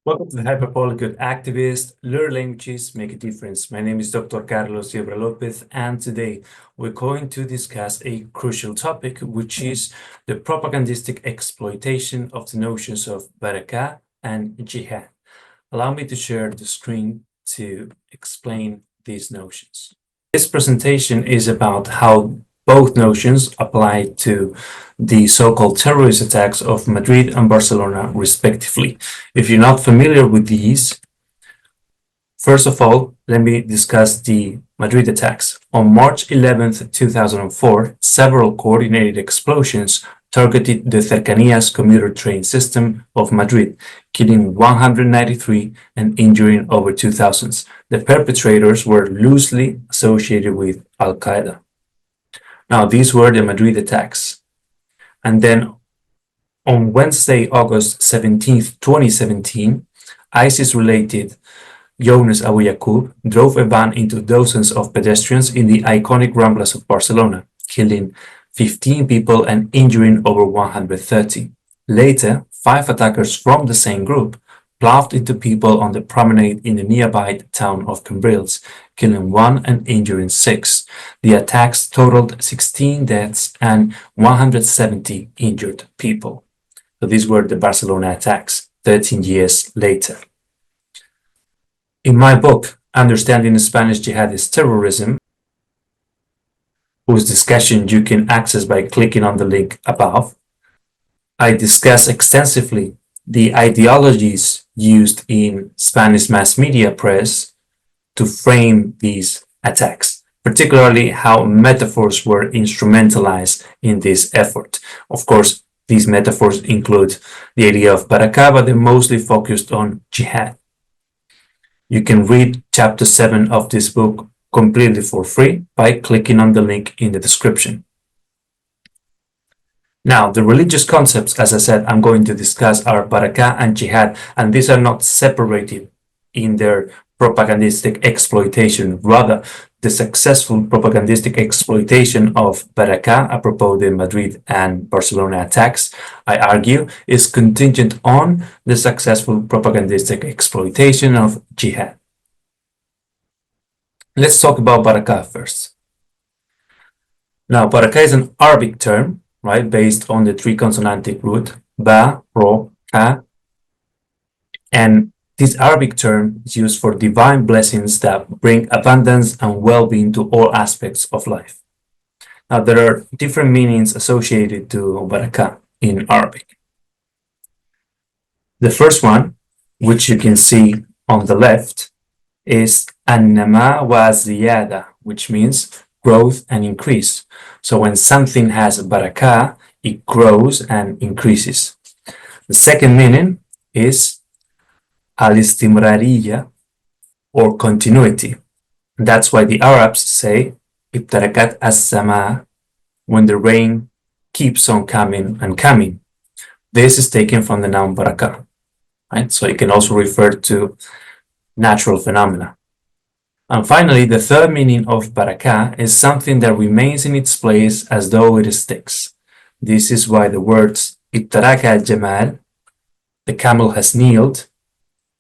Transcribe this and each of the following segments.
Welcome to the Hyperpolyglot Activist. Learn languages, make a difference. My name is Dr. Carlos Yebra Lopez, and today we're going to discuss a crucial topic, which is the propagandistic exploitation of the notions of Barakah and Jihad. Allow me to share the screen to explain these notions. This presentation is about how both notions apply to the so-called terrorist attacks of Madrid and Barcelona, respectively. If you're not familiar with these, first of all, let me discuss the Madrid attacks. On March 11th, 2004, several coordinated explosions targeted the Cercanías commuter train system of Madrid, killing 193 and injuring over 2,000. The perpetrators were loosely associated with Al-Qaeda. Now, these were the Madrid attacks. And then on Wednesday, August 17th, 2017, ISIS-related Younes Abu Yaqub drove a van into dozens of pedestrians in the iconic Ramblas of Barcelona, killing 15 people and injuring over 130. Later, 5 attackers from the same group ploughed into people on the promenade in the nearby town of Cambrils, killing 1 and injuring 6. The attacks totaled 16 deaths and 170 injured people. So these were the Barcelona attacks 13 years later. In my book, Understanding Spanish Jihadist Terrorism, whose discussion you can access by clicking on the link above, I discuss extensively the ideologies used in Spanish mass media press to frame these attacks, particularly how metaphors were instrumentalized in this effort. Of course, these metaphors include the idea of Barakah, but they're mostly focused on jihad. You can read chapter 7 of this book completely for free by clicking on the link in the description. Now, the religious concepts, as I said, I'm going to discuss are Barakah and Jihad, and these are not separated in their propagandistic exploitation. Rather, the successful propagandistic exploitation of Barakah, apropos the Madrid and Barcelona attacks, I argue, is contingent on the successful propagandistic exploitation of Jihad. Let's talk about Barakah first. Now, Barakah is an Arabic term, right, based on the 3-consonantic root, ba, ro, ka, and this Arabic term is used for divine blessings that bring abundance and well-being to all aspects of life. Now, there are different meanings associated to Barakah in Arabic. The first one, which you can see on the left, is an-nama wa ziyada, which means growth and increase. So when something has barakah, it grows and increases. The second meaning is al-istimrariya, or continuity. That's why the Arabs say ibtarakat as-sama, when the rain keeps on coming and coming. This is taken from the noun barakah, right? So it can also refer to natural phenomena. And finally, the third meaning of barakah is something that remains in its place as though it sticks. This is why the words ibtaraka al-jamal, the camel has kneeled,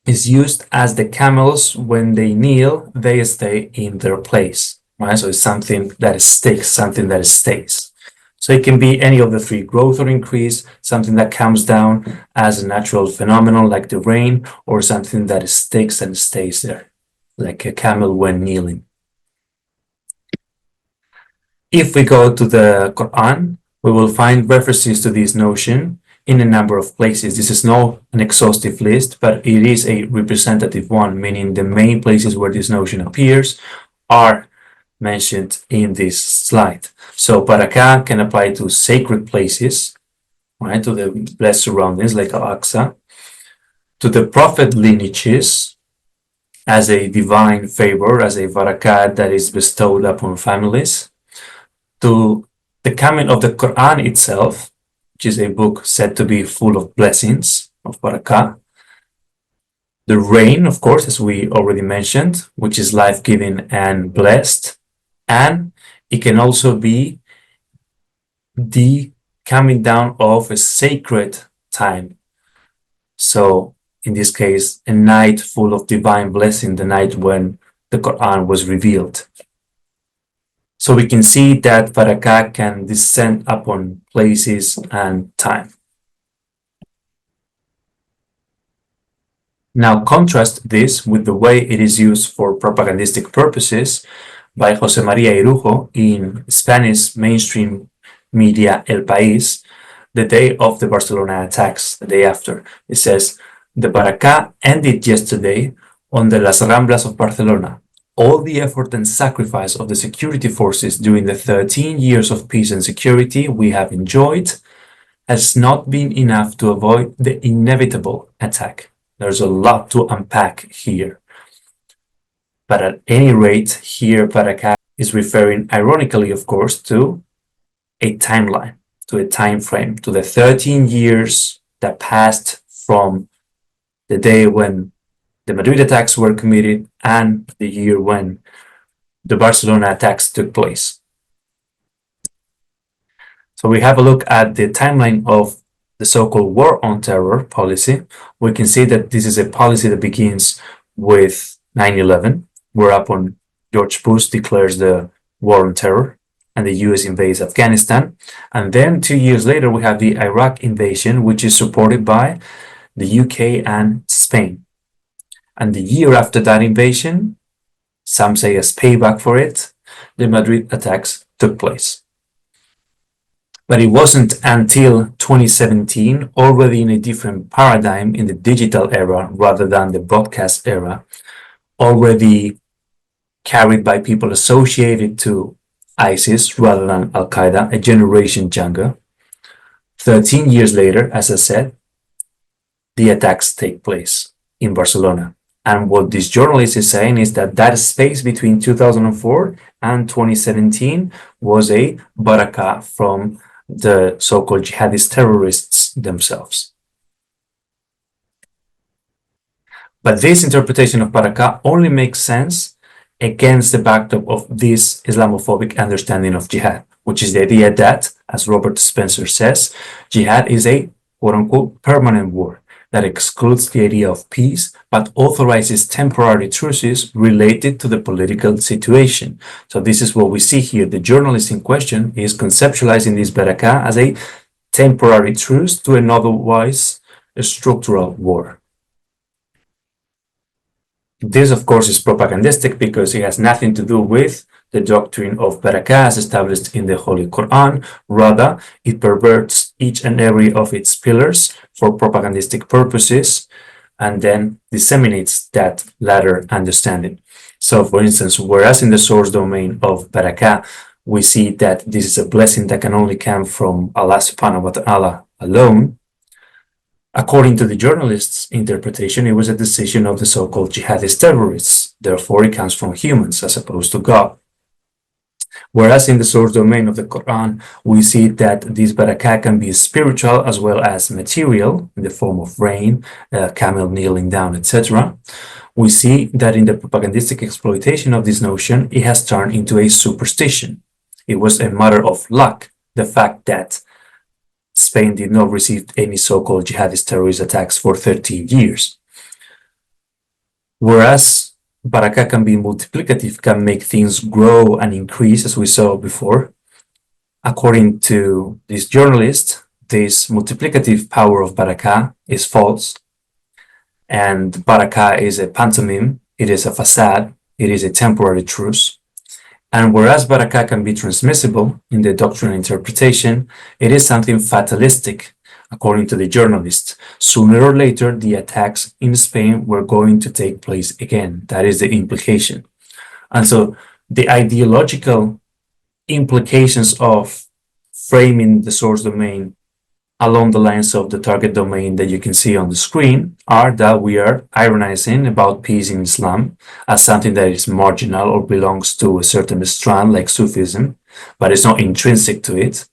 is used as the camels, when they kneel, they stay in their place, right? So it's something that sticks, something that stays. So it can be any of the three: growth or increase, something that comes down as a natural phenomenon like the rain, or something that sticks and stays there, like a camel when kneeling. If we go to the Quran, we will find references to this notion in a number of places. This is not an exhaustive list, but it is a representative one, meaning the main places where this notion appears are mentioned in this slide. So barakah can apply to sacred places, right, to the blessed surroundings like Al-Aqsa, to the prophet lineages as a divine favor, as a barakah that is bestowed upon families, to the coming of the Quran itself, which is a book said to be full of blessings, of barakah. The rain, of course, as we already mentioned, which is life-giving and blessed. And it can also be the coming down of a sacred time. So in this case, a night full of divine blessing, the night when the Quran was revealed. So we can see that Barakah can descend upon places and time. Now contrast this with the way it is used for propagandistic purposes by José María Irujo in Spanish mainstream media El País, the day of the Barcelona attacks, the day after. It says, the Barakah ended yesterday on the Las Ramblas of Barcelona. All the effort and sacrifice of the security forces during the 13 years of peace and security we have enjoyed has not been enough to avoid the inevitable attack. There's a lot to unpack here. But at any rate, here Barakah is referring, ironically, of course, to a timeline, to a time frame, to the 13 years that passed from the day when the Madrid attacks were committed and the year when the Barcelona attacks took place. So we have a look at the timeline of the so-called war on terror policy. We can see that this is a policy that begins with 9/11, whereupon George Bush declares the war on terror and the US invades Afghanistan. And then 2 years later, we have the Iraq invasion, which is supported by the UK and Spain. And the year after that invasion, some say as payback for it, the Madrid attacks took place. But it wasn't until 2017, already in a different paradigm in the digital era rather than the broadcast era, already carried by people associated to ISIS rather than Al-Qaeda, a generation younger. 13 years later, as I said, the attacks take place in Barcelona. And what this journalist is saying is that that space between 2004 and 2017 was a barakah from the so-called jihadist terrorists themselves. But this interpretation of barakah only makes sense against the backdrop of this Islamophobic understanding of jihad, which is the idea that, as Robert Spencer says, jihad is a quote-unquote permanent war that excludes the idea of peace, but authorizes temporary truces related to the political situation. So this is what we see here. The journalist in question is conceptualizing this barakah as a temporary truce to an otherwise structural war. This, of course, is propagandistic because it has nothing to do with the doctrine of barakah as established in the Holy Quran. Rather, it perverts each and every of its pillars for propagandistic purposes and then disseminates that latter understanding. So, for instance, whereas in the source domain of barakah, we see that this is a blessing that can only come from Allah subhanahu wa ta'ala alone, according to the journalist's interpretation, it was a decision of the so-called jihadist terrorists. Therefore, it comes from humans as opposed to God. Whereas in the source domain of the Quran, we see that this barakah can be spiritual as well as material in the form of rain, camel kneeling down, etc. We see that in the propagandistic exploitation of this notion, it has turned into a superstition. It was a matter of luck, the fact that Spain did not receive any so-called jihadist terrorist attacks for 13 years. Whereas barakah can be multiplicative, can make things grow and increase, as we saw before. According to this journalist, this multiplicative power of barakah is false. And barakah is a pantomime, it is a facade, it is a temporary truce. And whereas barakah can be transmissible in the doctrinal interpretation, it is something fatalistic, according to the journalist. Sooner or later, the attacks in Spain were going to take place again. That is the implication. And so the ideological implications of framing the source domain along the lines of the target domain that you can see on the screen are that we are ironizing about peace in Islam as something that is marginal or belongs to a certain strand like Sufism, but it's not intrinsic to it.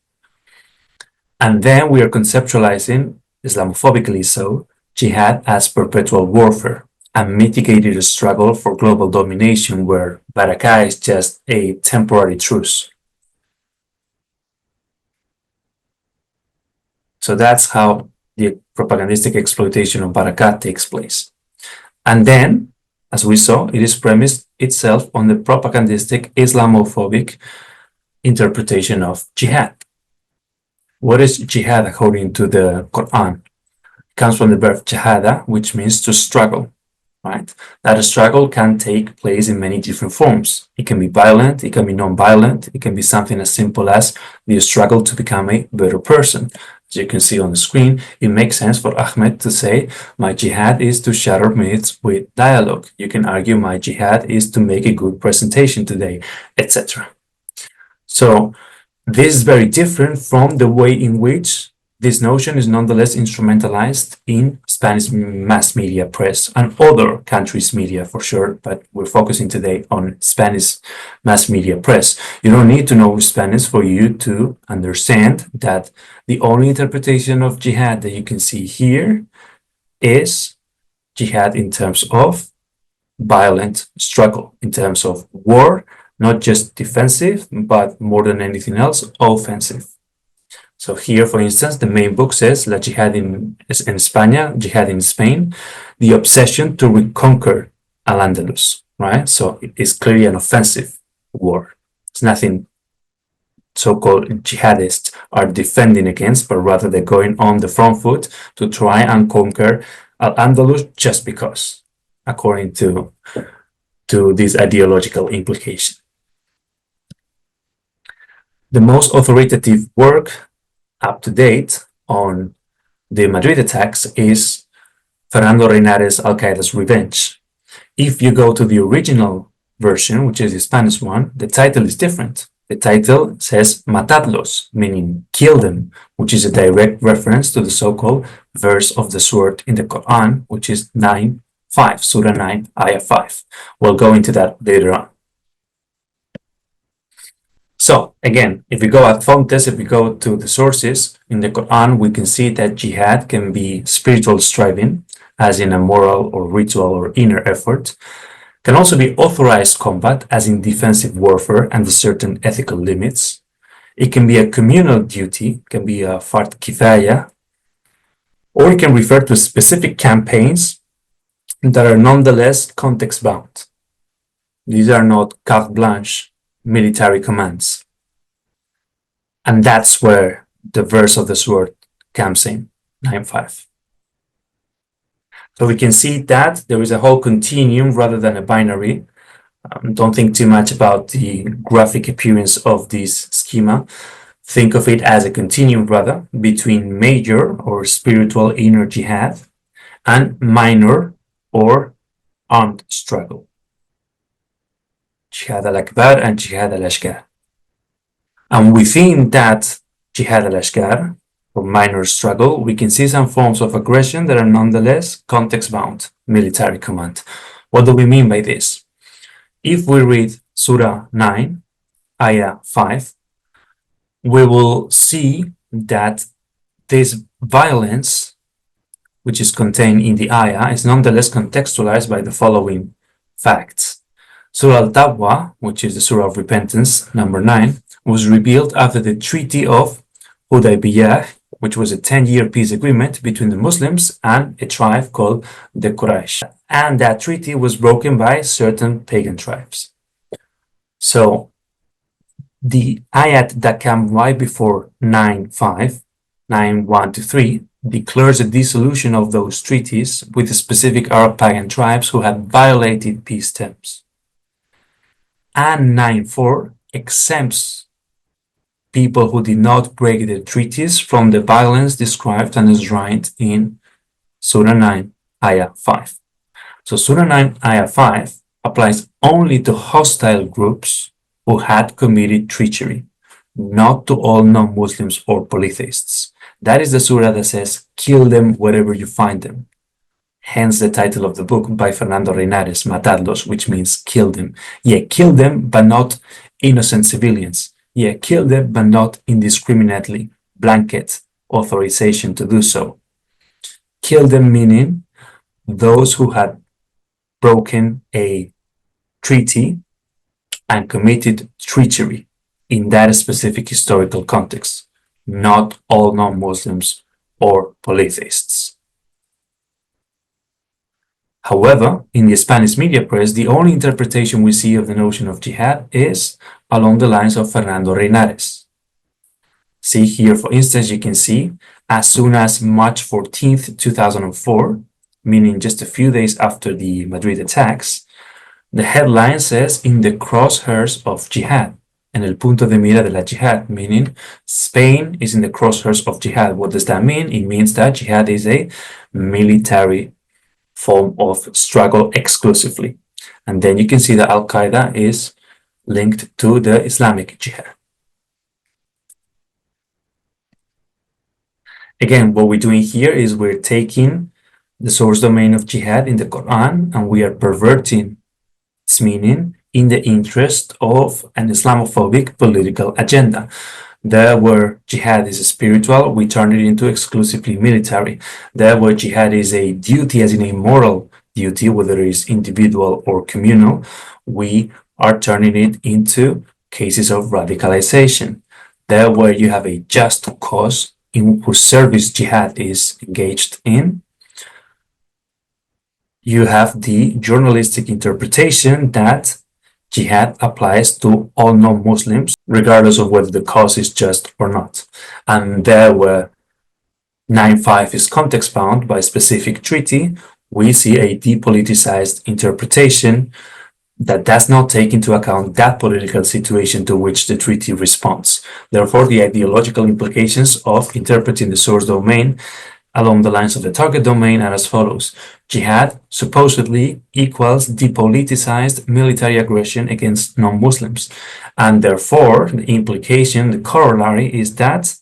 And then we are conceptualizing, Islamophobically so, jihad as perpetual warfare, a mitigated struggle for global domination where barakah is just a temporary truce. So that's how the propagandistic exploitation of Barakah takes place. And then, as we saw, it is premised itself on the propagandistic Islamophobic interpretation of jihad. What is jihad according to the Quran? It comes from the verb jahada, which means to struggle, right? That struggle can take place in many different forms. It can be violent, it can be non-violent, it can be something as simple as the struggle to become a better person. As you can see on the screen, it makes sense for Ahmed to say, my jihad is to shatter myths with dialogue. You can argue my jihad is to make a good presentation today, etc. So this is very different from the way in which this notion is nonetheless instrumentalized in Spanish mass media press and other countries' media for sure, but we're focusing today on Spanish mass media press. You don't need to know Spanish for you to understand that the only interpretation of jihad that you can see here is jihad in terms of violent struggle, in terms of war, not just defensive, but more than anything else, offensive. So here, for instance, the main book says La Jihad in España, Jihad in Spain, the obsession to reconquer Al-Andalus, right? So it is clearly an offensive war. It's nothing so-called jihadists are defending against, but rather they're going on the front foot to try and conquer Al-Andalus just because, according to this ideological implication. The most authoritative work up to date on the Madrid attacks is Fernando Reinares Al-Qaeda's Revenge. If you go to the original version, which is the Spanish one, the title is different. The title says Matadlos, meaning kill them, which is a direct reference to the so-called verse of the sword in the Quran, which is 9:5, Surah 9, Ayah 5. We'll go into that later on. So again, if we go ad fontes, if we go to the sources in the Quran, we can see that jihad can be spiritual striving, as in a moral or ritual or inner effort. Can also be authorized combat, as in defensive warfare and certain ethical limits. It can be a communal duty, can be a fard kifaya, or it can refer to specific campaigns that are nonetheless context-bound. These are not carte blanche military commands. And that's where the verse of the sword comes in, 9:5. So we can see that there is a whole continuum rather than a binary. Don't think too much about the graphic appearance of this schema. Think of it as a continuum rather between major or spiritual inner jihad and minor or armed struggle. Jihad al-Akbar and Jihad al-Ashkar. And within that Jihad al-Ashkar, or minor struggle, we can see some forms of aggression that are nonetheless context-bound military command. What do we mean by this? If we read Surah 9, Ayah 5, we will see that this violence, which is contained in the Ayah, is nonetheless contextualized by the following facts. Surah Al-Tawbah, which is the Surah of Repentance, number 9, was revealed after the Treaty of Hudaybiyah, which was a 10-year peace agreement between the Muslims and a tribe called the Quraysh. And that treaty was broken by certain pagan tribes. So the ayat that came right before 9:5, 9:1 to 3, declares a dissolution of those treaties with the specific Arab pagan tribes who had violated peace terms. And 9:4 exempts people who did not break the treaties from the violence described and enshrined in Surah 9, Ayah 5. So Surah 9, Ayah 5 applies only to hostile groups who had committed treachery, not to all non-Muslims or polytheists. That is the surah that says, kill them wherever you find them. Hence the title of the book by Fernando Reinares, Matadlos, which means kill them. Yeah, kill them, but not innocent civilians. Yeah, kill them, but not indiscriminately, blanket authorization to do so. Kill them meaning those who had broken a treaty and committed treachery in that specific historical context, not all non-Muslims or polytheists. However, in the Spanish media press, the only interpretation we see of the notion of jihad is along the lines of Fernando Reinares. See here, for instance, you can see as soon as March 14th, 2004, meaning just a few days after the Madrid attacks, the headline says, in the crosshairs of jihad, en el punto de mira de la jihad, meaning Spain is in the crosshairs of jihad. What does that mean? It means that jihad is a military form of struggle exclusively. And then you can see that Al-Qaeda is linked to the Islamic jihad. Again, what we're doing here is we're taking the source domain of jihad in the Quran and we are perverting its meaning in the interest of an Islamophobic political agenda. There where jihad is spiritual, we turn it into exclusively military. There where jihad is a duty, as in a moral duty, whether it is individual or communal, we are turning it into cases of radicalization. There where you have a just cause in whose service jihad is engaged in, you have the journalistic interpretation that jihad applies to all non-Muslims, regardless of whether the cause is just or not. And there where 9.5 is context-bound by specific treaty, we see a depoliticized interpretation that does not take into account that political situation to which the treaty responds. Therefore, the ideological implications of interpreting the source domain along the lines of the target domain are as follows. Jihad supposedly equals depoliticized military aggression against non-Muslims. And therefore, the implication, the corollary is that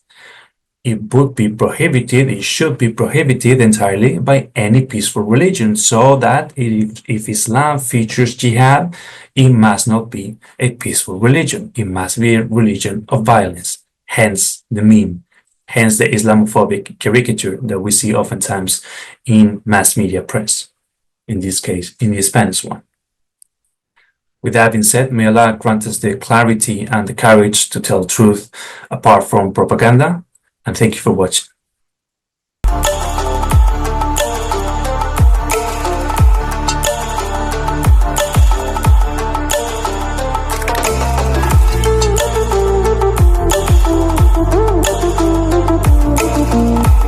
it would be prohibited, it should be prohibited entirely by any peaceful religion, so that if Islam features jihad, it must not be a peaceful religion. It must be a religion of violence. Hence the meme. Hence the Islamophobic caricature that we see oftentimes in mass media press, in this case, in the Spanish one. With that being said, may Allah grant us the clarity and the courage to tell truth apart from propaganda, and thank you for watching.